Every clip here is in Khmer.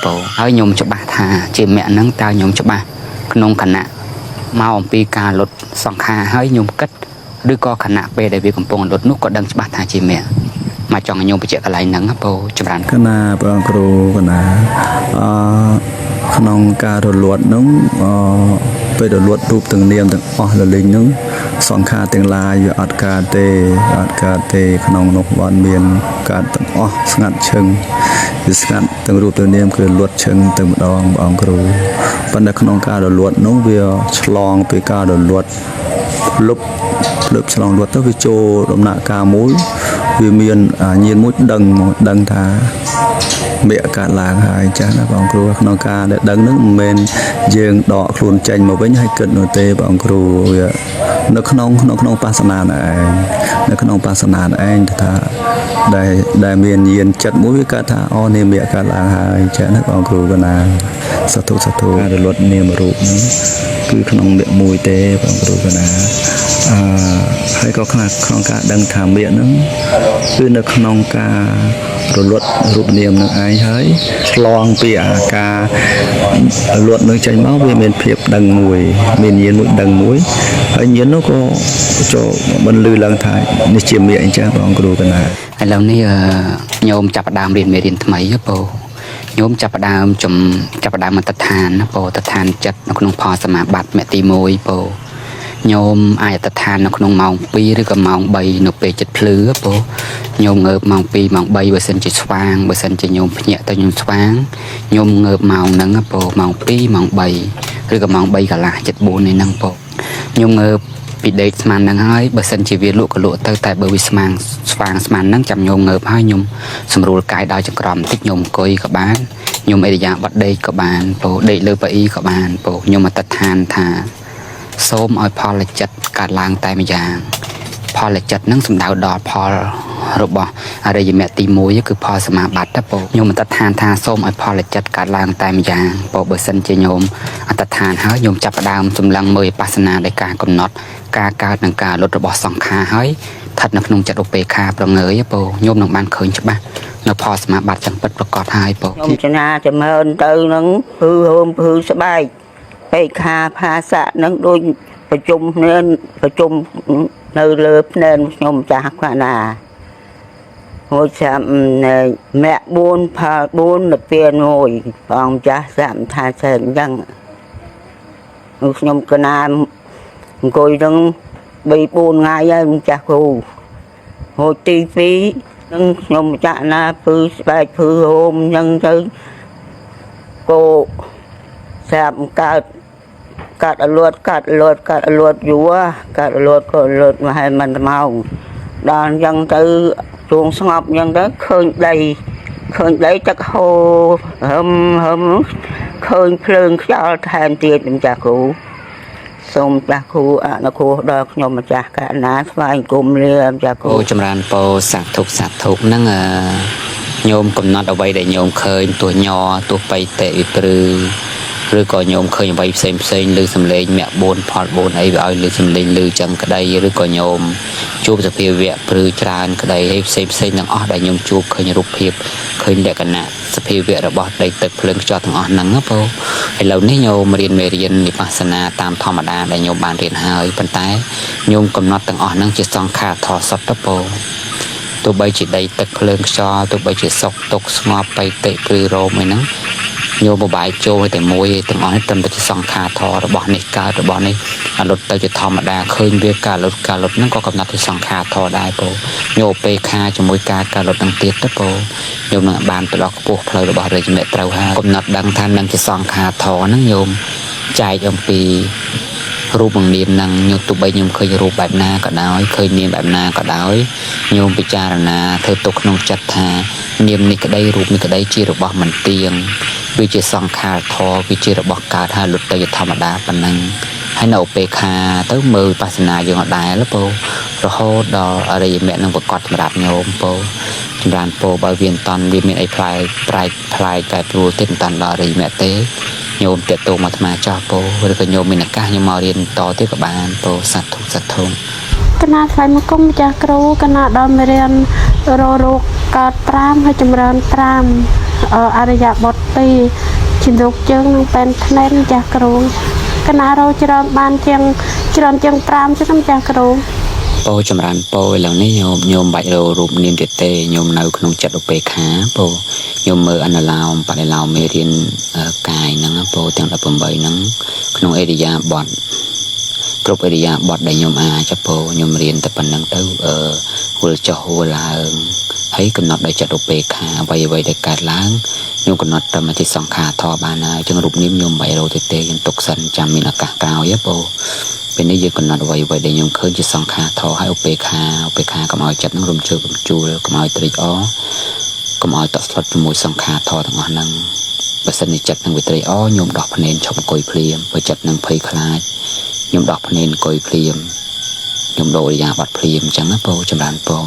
ពោហើយញោមច្បាស់ថាជាមគ្គហ្នឹងតើញោមច្បាស់ក្នុងគណៈមកអំពីការលុតសង្ខារហើយញោមគិតឬក៏គណៈពេលដែលវាកំពុងលុតនោះក៏ដឹងច្បាស់ថាជាមគ្គមកចង់ឲ្យញោមបញ្ជាក់កន្លែងហ្នឹងពោចម្រើនគណៈព្រះអង្គគ្រូគណៈក្នុងការរលត់នោះពេលរលត់រូបទាំងនាមទាំងអស់លលិញនោះសង្ខារទាំងឡាយវាអត់កើតទេក្នុងនោះបានមានកើតទាំងអស់ស្ងាត់ឈឹងវាស្ងាត់ទាំងរូបទាំងនាមគឺលត់ឈឹងទៅម្ដងព្រះអង្គគ្រូប៉ុន្តែក្នុងការរលត់នោះវាឆ្លងពីការរលត់លុបឆ្លងលត់ទៅវាចូលដំណាក់កាលមួយវាមានញៀនមួយដឹងថាមេកកើតឡើងហើយចាស់ណាបងគ្រូក្នុងការដែលដឹងហ្នឹងមិនមែនយើងដកខ្លួនចេញមកវិញហើយគិតនោះទេបងគ្រូវានៅក្នុងបាសនាឯងនៅក្នុងបាសនាឯងថាដែលមានញៀនចិត្តមួយវាកើតថាអូនេះមេកកើតឡើងហើយចាស់ណាបងគ្រូកណាសាធុការរលត់នាមរូបហ្នឹងគឺក្នុងមេកមួយទេបងគ្រូកណាហើយក៏ក្នុងការដឹងថាមេកហ្នឹងគឺនៅក្នុងការរលត់រូបនាមនឹងឯងហើយឆ្លងពីអាការរលត់នឹងចេញមកវាមានភាពដឹងមួយមានញាណមួយដឹងមួយហើយញាណនោះក៏ចូលមិនលឺឡើងថានេះជាមេអញ្ចឹងបងគ្រូកណាឥឡូវនេះញោមចាប់ផ្ដើមរៀនមេរៀនថ្មីពោញោមចាប់ផ្ដើមអត្តដ្ឋានពោអត្តដ្ឋានចិត្តនៅក្នុងផលសមាបត្តិមគ្គទី1ពោញោមអាចអត្តដ្ឋាននៅក្នុងម៉ោង2ឬក៏ម៉ោង3នៅពេលចិត្តភ្លឺពោញោមងើបម៉ោង2ម៉ោង3បើសិនជាស្វាងបើសិនជាញោមភ្ញាក់ទៅញោមស្វាងញោមងើបម៉ោងហ្នឹងពោម៉ោង2ម៉ោង3ឬក៏ម៉ោង3កន្លះ7:04នេះហ្នឹងពោញោមងើបពីដេកស្មានហ្នឹងហើយបើសិនជាវាលក់ក៏លក់ទៅតែបើវាស្វាងស្មានហ្នឹងចាំញោមងើបហើយញោមស្រួលកាយដល់ចង្ក្រមបន្តិចញោមអង្គុយក៏បានញោមអេរិយាបថដេកក៏បានពោដេកលើប៉ាអ៊ីក៏បានពោញោមអត្តដ្ឋានថាសូមឲ្យផលចិត្តកើតឡើងតែម្យ៉ាងផលចិត្តនឹងសំដៅដល់ផលរបស់អរិយមគ្គទី1គឺផលសមាបត្តិពោញោមអត្តដ្ឋានថាសូមឲ្យផលចិត្តកើតឡើងតែម្យ៉ាងពោបើសិនជាញោមអត្តដ្ឋានហើយញោមចាប់ផ្ដើមសម្លឹងមើលបស្សនាដោយការកំណត់ការកើតនិងការលុតរបស់សង្ខារហើយស្ថិតនៅក្នុងចិត្តឧបេក្ខាប្រងើយពោញោមនឹងបានឃើញច្បាស់នៅផលសមាបត្តិទាំងពិតប្រកបហើយពោខ្ញុំចនាចម្រើនទៅនឹងភឺហូមភឺស្បែកបេខាផាសៈនឹងដូចប្រជុំនៅលើភ្នែនខ្ញុំចាស់ខ្នាហូចចាំមគ្គ4ផល4នៅពេលមួយបងចាស់សាមថាចេះអញ្ចឹងខ្ញុំកណាអង្គុយនឹង3 4ថ្ងៃហើយចាស់គ្រូហូចទី2នឹងខ្ញុំចាក់ណាពឺស្បែកភឺហូមអញ្ចឹងទៅគោសាមកាត់អលួតយូរកាត់អលួតក៏អលួតមកឲ្យមិនម៉ោងដល់អញ្ចឹងទៅជួងស្ងប់អញ្ចឹងទៅឃើញដីទឹកហូរហឹមឃើញភ្លើងខ្យល់ថែមទៀតម្ចាស់គ្រូសូមចាស់គ្រូអនុគ្រោះដល់ខ្ញុំម្ចាស់កណាស្វែងគុំលាម្ចាស់គ្រូអូចម្រើនពោសាធុហ្នឹងញោមកំណត់អ្វីដែលញោមឃើញទោះញ័រទោះបៃតេវិព្រឺឬក៏ញោមឃើញអ្វីផ្សេងលើសំឡេងមគ្គ4ផល4អីវាឲ្យលើសំឡេងលើចឹងក្តីឬក៏ញោមជួបសភាវៈព្រឺច្រើនក្តីហើយផ្សេងទាំងអស់ដែលញោមជួបឃើញរូបភាពឃើញលក្ខណៈសភាវៈរបស់ដីទឹកភ្លើងខ្យល់ទាំងអស់ហ្នឹងពោឥឡូវនេះញោមរៀនមេរៀនវិបស្សនាតាមធម្មតាដែលញោមបានរៀនហើយប៉ុន្តែញោមកំណត់ទាំងអស់ហ្នឹងជាសង្ខារធរសុទ្ធពោទោះបីជាដីទឹកភ្លើងខ្យល់ទោះបីជាសុខទុក្ខស្ងប់បៃតេព្រឺរោមអីហ្នឹងញោមបបាយចូលតែមួយទាំងអស់នេះត្រឹមតែសង្ខារធររបស់នេះកើតរបស់នេះអលុតទៅជាធម្មតាឃើញវាការលុតហ្នឹងក៏កំណត់ជាសង្ខារធរដែរពោញោមពេខាជាមួយការលុតនឹងទៀតទៅពោញោមនឹងបានទៅដល់ខ្ពស់ផ្លូវរបស់រាជមេត្រូវហើយកំណត់ដឹងថានឹងជាសង្ខារធរហ្នឹងញោមចែកអំពីរូបនាមនឹងញោមទោះបីញោមឃើញរូបបែបណាក៏ដោយឃើញនាមបែបណាក៏ដោយញោមពិចារណាធ្វើទុកក្នុងចិត្តថានាមនេះក្តីរូបនេះក្តីជារបស់មិនទៀងវាជាសង្ខារធរវាជារបស់កើតហើយលុតទៅជាធម្មតាប៉ុណ្ណឹងហើយនៅឧបេក្ខាទៅមើលបស្សនាយើងអត់ដែរពោរហូតដល់អរិយមគ្គនឹងប្រកបសម្រាប់ញោមពោចម្រើនពោបើវាមិនតាន់វាមានអីផ្លែកតែព្រួលទៀតមិនតាន់ដល់អរិយមគ្គទេញោមតាក់ទងមកអាត្មាចាស់ពោឬក៏ញោមមានឱកាសញោមមករៀនតទៀតក៏បានពោសាធុកណាថ្លៃមកគុំម្ចាស់គ្រូកណាដល់មេរៀនរោគកើត5ហើយចម្រើន5 អរិយាបថពីជំរុកជើងនឹងពេនភ្នែនចាស់គ្រូកណារោច្រើនបានជាងច្រើនជាង5ចឹងចាស់គ្រូ ពោចម្រើនពោឥឡូវនេះញោមបាច់រករូបនាមទៀតទេញោមនៅក្នុងចិត្តឧបេក្ខាពោញោមមើលអនុឡោមបដិឡោមមេរៀនកាយហ្នឹងពោទាំង18ហ្នឹងក្នុងអេរិយាបថគ្រប់អេរិយាបថដែលញោមអាចពោញោមរៀនតែប៉ុណ្្នឹងទៅហួលចុះហួលឡើងហើយកំណត់ដោយចិត្តឧបេក្ខាអ្វីៗដែលកើតឡើងញោមកំណត់តាមជាសង្ខារធម៌បានហើយចឹងរូបនាមញោមបាច់រកទៀតទេយើងទុកសិនចាំមានឱកាសក្រោយពោពេលនេះយើងកំណត់អ្វីៗដែលខ្ញុំឃើញជាសង្ខារធម៌ហើយឧបេក្ខាកុំឲ្យចិត្តនឹងរំជើបរំជួលកុំឲ្យត្រេកអរកុំឲ្យតក់ស្លុតជាមួយសង្ខារធម៌ទាំងអស់ហ្នឹងបើសិនជាចិត្តនឹងវាត្រេកអរខ្ញុំដោះភ្នែនឈប់អង្គុយភ្លាមបើចិត្តនឹងភ័យខ្លាចខ្ញុំដោះភ្នែនអង្គុយភ្លាមខ្ញុំដូរឥរិយាបថភ្លាមអញ្ចឹងណាពោចម្រើនពោ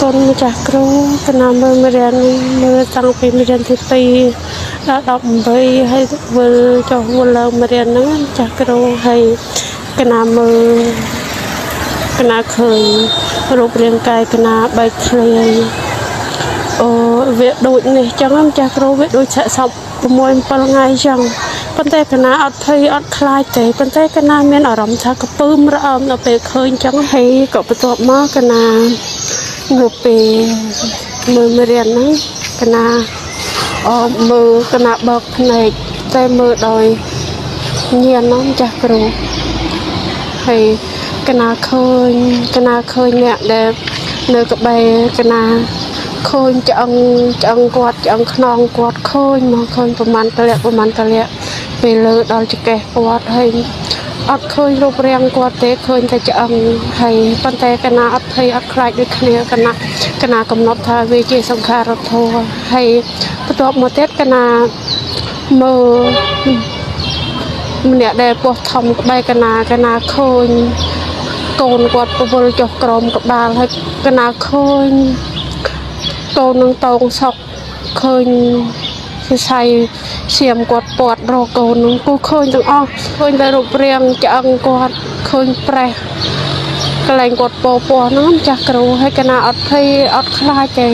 កូនម្ចាស់គ្រូកណាមើលរៀនមើលតាំងពីរៀនទី2ដល់18ហើយវិលចុះវិលឡើងរៀនហ្នឹងម្ចាស់គ្រូហើយកណាមើលកណាឃើញរូបរាងកាយកណាបែកធ្លាយវាដូចនេះចឹងម្ចាស់គ្រូវាដូចឆាក់សព6 7ថ្ងៃចឹងប៉ុន្តែកណាអត់ភ័យអត់ខ្លាចទេប៉ុន្តែកណាមានអារម្មណ៍ថាកពើមរអើមដល់ពេលឃើញចឹងហើយក៏បន្ទាប់មកកណានៅពេលមើលរៀនហ្នឹងកណាមើលកណាបើកភ្នែកតែមើលដោយញៀនហ្នឹងចាស់គ្រូហើយកណាឃើញអ្នកដែលនៅក្បែរកណាឃើញឆ្អឹងគាត់ឆ្អឹងខ្នងគាត់ឃើញមកឃើញប្រមាណតលាក់ពេលលើដល់ចកេះគាត់ហើយអត់ឃើញរូបរាងគាត់ទេឃើញតែឆ្អឹងហើយប៉ុន្តែកណាអត់ភ័យអត់ខ្លាចដូចគ្នាកណាកំណត់ថាវាជាសង្ខារធម៌ហើយបន្ទាប់មកទៀតកណាមើលម្នាក់ដែលពោះធំក្បែរកណាឃើញកូនគាត់ពវល់ចុះក្រោមក្បាលហើយកណាឃើញកូននឹងតោងសក់ឃើញសរសៃឈាមគាត់ពាត់រកកូននឹងគូឃើញទាំងអស់ឃើញតែរូបរាងឆ្អឹងគាត់ឃើញប្រេះកន្លែងគាត់ពោហ្នឹងចាស់គ្រូហើយកណាអត់ភ័យអត់ខ្លាចទេ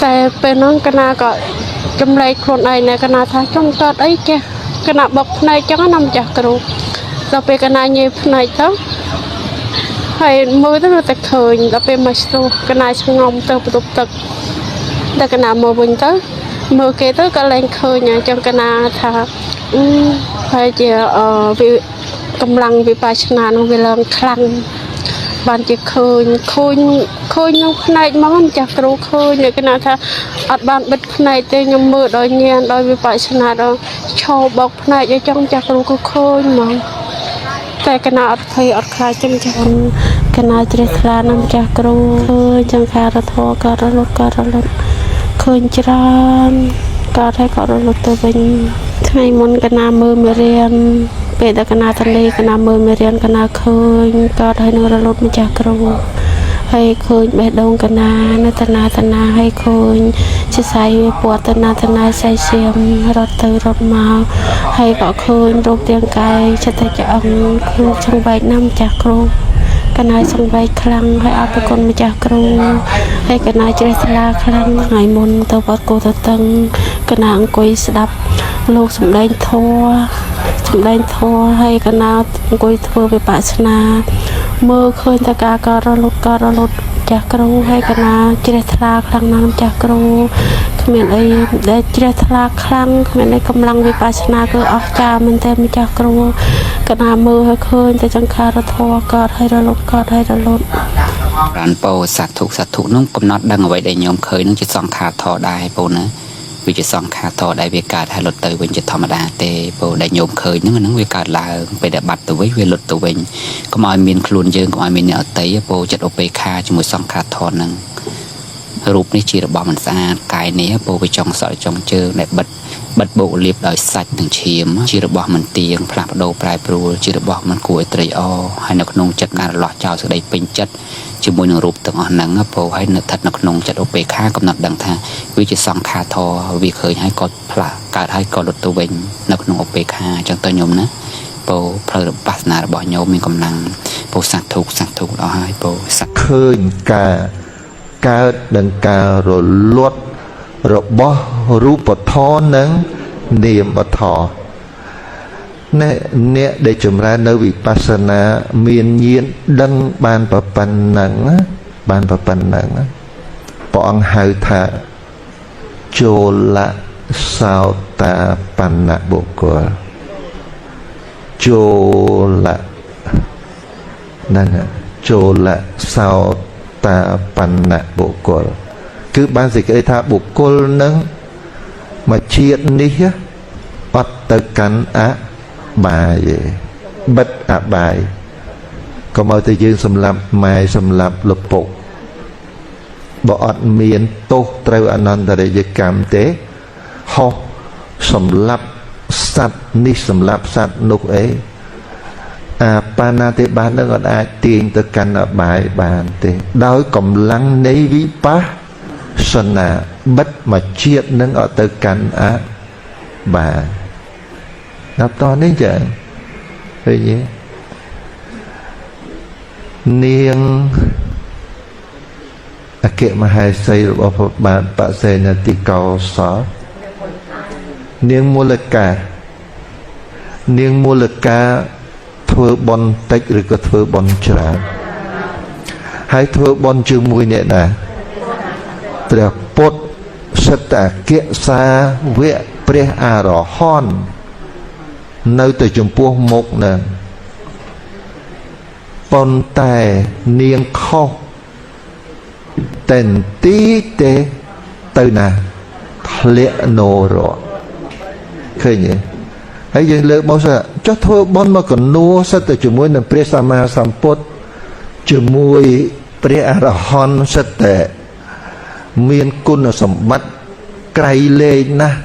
តែពេលហ្នឹងកណាក៏ចម្លែកខ្លួនឯងដែរកណាថាចង់កើតអីចេះកណាបកភ្នែកចឹងណាម្ចាស់គ្រូដល់ពេលកណាញេភ្នែកទៅហើយមើលទៅតែឃើញដល់ពេលមកស្ទុះកណាឆ្ងំទៅបន្ទប់ទឹកតែកណាមកវិញទៅមើលគេទៅក៏លែងឃើញអញ្ចឹងកណាថាហើយជាវាកម្លាំងវិបស្សនានោះវាឡើងខ្លាំងបានជាឃើញក្នុងផ្នែកហ្មងម្ចាស់គ្រូឃើញអ្នកកណាថាអត់បានបិទផ្នែកទេខ្ញុំមើលដោយញៀនដោយវិបស្សនាដល់ឈោបោកផ្នែកអញ្ចឹងម្ចាស់គ្រូក៏ឃើញហ្មងតែកណាអត់ភ័យអត់ខ្លាចចឹងចាស់កណាជ្រះថ្លាណាស់ម្ចាស់គ្រូឃើញចង្ខារធម៌ក៏រលត់ឃើញច្រើនក៏តែក៏រលត់ទៅវិញថ្ងៃមុនកណាមើលមេរៀនពេលដែលកណាតលេកណាមើលមេរៀនកណាឃើញក៏ហើយនឹងរលត់ម្ចាស់គ្រូហើយឃើញបេះដូងកណានៅតាណាហើយឃើញជាស្អីពណ៌តាណាស្អីសៀមរត់ទៅរត់មកហើយក៏ឃើញរូបរាងកាយចិត្តតែឆ្អឹងខ្លួនចង្វែកណាស់ម្ចាស់គ្រូកណាសង្វែកខ្លាំងហើយអរគុណម្ចាស់គ្រូហើយកណាជ្រះថ្លាខ្លាំងថ្ងៃមុនទៅវត្តគោតតឹងកណាអង្គុយស្ដាប់លោកសំដែងធម៌ហើយកណាអង្គុយធ្វើវិបស្សនាមើលឃើញតកាក៏រលត់ចាស់គ្រូហើយកណាជ្រះថ្លាខ្លាំងណាស់ចាស់គ្រូគ្មានអីដែលជ្រះថ្លាខ្លាំងគ្មានអីកម្លាំងវិបស្សនាគឺអស្ចារ្យមែនទេម្ចាស់គ្រូកណាមើលឲ្យឃើញតែចង្ខារធម៌កើតហើយរលត់ប្រានពោសាធុនោះកំណត់ដឹងអ្វីដែលញោមឃើញនឹងជាសង្ខារធម៌ដែរពោណាវាជាសង្ខារធម៌ដែលវាកើតហើយលុតទៅវិញជាធម្មតាទេពោដែលញោមឃើញហ្នឹងវាកើតឡើងពេលដែលបាត់ទៅវិញវាលុតទៅវិញកុំឲ្យមានខ្លួនយើងកុំឲ្យមានអ្នកអតីពោចិត្តឧបេក្ខាជាមួយសង្ខារធម៌ហ្នឹងរូបនេះជារបស់មិនស្អាតកាយនេះពោវាចង់សក់ចង់ជើងដែលបិទបោកលាបដោយសាច់និងឈាមជារបស់មិនទៀងផ្លាស់ប្ដូរប្រែប្រួលជារបស់មិនគួរឲ្យត្រេកអរហើយនៅក្នុងចិត្តការរលាស់ចោលសេចក្តីពេញចិត្តជាមួយនឹងរូបទាំងអស់ហ្នឹងពោហើយនៅស្ថិតនៅក្នុងចិត្តឧបេក្ខាកំណត់ដឹងថាវាជាសង្ខារធម៌វាឃើញហើយក៏ផ្លាស់កើតហើយក៏លុតទៅវិញនៅក្នុងឧបេក្ខាអញ្ចឹងទៅញោមណាពោផ្លូវរបស្សនារបស់ញោមមានកម្លាំងពោសាធុអស់ហើយពោសាឃើញការកើតនិងការរលត់ របស់រូបធម៌និងនាមធម៌អ្នកដែលចម្រើននៅវិបស្សនាមានញាណដឹងបានប៉ុណ្ណឹងព្រះអង្គហៅថាចូលសោតាបណ្ណបុគ្គលចូលសោតាបណ្ណបុគ្គលគឺបានសេចក្តីថាបុគ្គលនឹងមកជាតិនេះអត់ទៅកាន់អបាយទេបិទអបាយកុំឲ្យតែយើងសម្លាប់ម៉ែសម្លាប់លពុកបើអត់មានទោសត្រូវអនន្តរិយកម្មទេហោះសម្លាប់សត្វនេះសម្លាប់សត្វនោះអីអាបាណាតិបាតនឹងអត់អាចទាញទៅកាន់អបាយបានទេដោយកម្លាំងនៃវិបស្សនាបិទមកជាតិនឹងអត់ទៅកាន់អបាយដល់តនេះចាឃើញទេនាងអគ្គមហេសីរបស់ព្រះបាទបសេនតិកោសលនាងមូលកាធ្វើបុណ្យតិចឬក៏ធ្វើបុណ្យច្រើនហើយធ្វើបុណ្យជាមួយអ្នកណាព្រះពុទ្ធសិទ្ធអគ្គសាវកព្រះអរហន្តនៅទៅចំពោះមុខនឹងប៉ុន្តែនាងខុសតែនទីទេទៅណាធ្លាក់នរកឃើញទេហើយយើងលើកមកថាចុះធ្វើបុណ្យមកកនួសិតទៅជាមួយនឹងព្រះសម្មាសម្ពុទ្ធជាមួយព្រះអរហន្តសិតតែមានគុណសម្បត្តិក្រៃលែងណាស់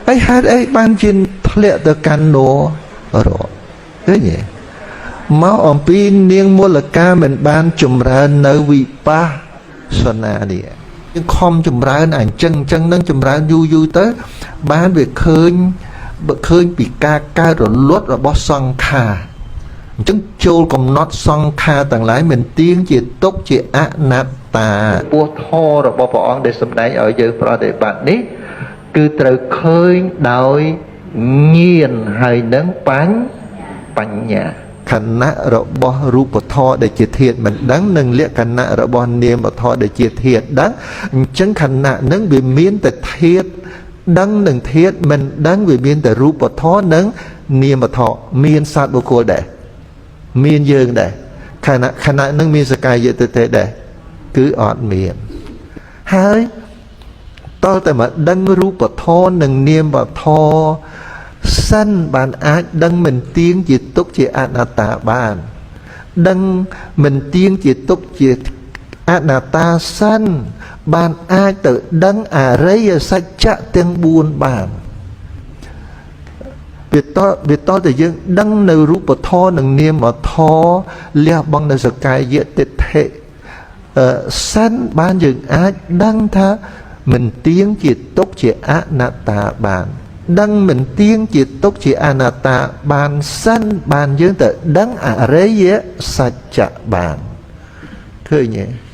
ហើយហេតុអីបានជាធ្លាក់ទៅកាន់នរកឃើញទេមកអំពីនាងមូលកាមិនបានចម្រើននៅវិបស្សនានេះយើងខំចម្រើនអញ្ចឹងនឹងចម្រើនយូរទៅបានវាឃើញពីការកើតរលត់របស់សង្ខារអញ្ចឹងចូលកំណត់សង្ខារទាំងឡាយមិនទៀងជាទុកជាអនត្តាពោះធម៌របស់ព្រះអង្គដែលសម្ដែងឲ្យយើងប្រតិបត្តិនេះគឺត្រូវឃើញដោយញាណហើយនឹងបញ្ញាខណៈរបស់រូបធម៌ដែលជាធាតុមិនដឹងនិងលក្ខណៈរបស់នាមធម៌ដែលជាធាតុដឹងអញ្ចឹងខណៈនឹងវាមានតែធាតុដឹងនិងធាតុមិនដឹងវាមានតែរូបធម៌និងនាមធម៌មានសត្វបុគ្គលដែរមានយើងដែរខណៈនឹងមានសកាយតិទេដែរគឺអត់មានហើយតើតែមកដឹងរូបធម៌និងនាមធម៌សិនបានអាចដឹងមិនទៀងជាទុកជាអនត្តាបានដឹងមិនទៀងជាទុកជាអនត្តាសិនបានអាចទៅដឹងអរិយសច្ចៈទាំង4បានវាតតែយើងដឹងនៅរូបធម៌និងនាមធម៌លះបង់នៅសកាយតិដ្ឋិសិនបានយើងអាចដឹងថាមិនទៀងជាទុកជាអនត្តាបានដឹងមិនទៀងជាទុកជាអនត្តាបានសិនបានយើងទៅដឹងអរិយសច្ចៈបានឃើញទេ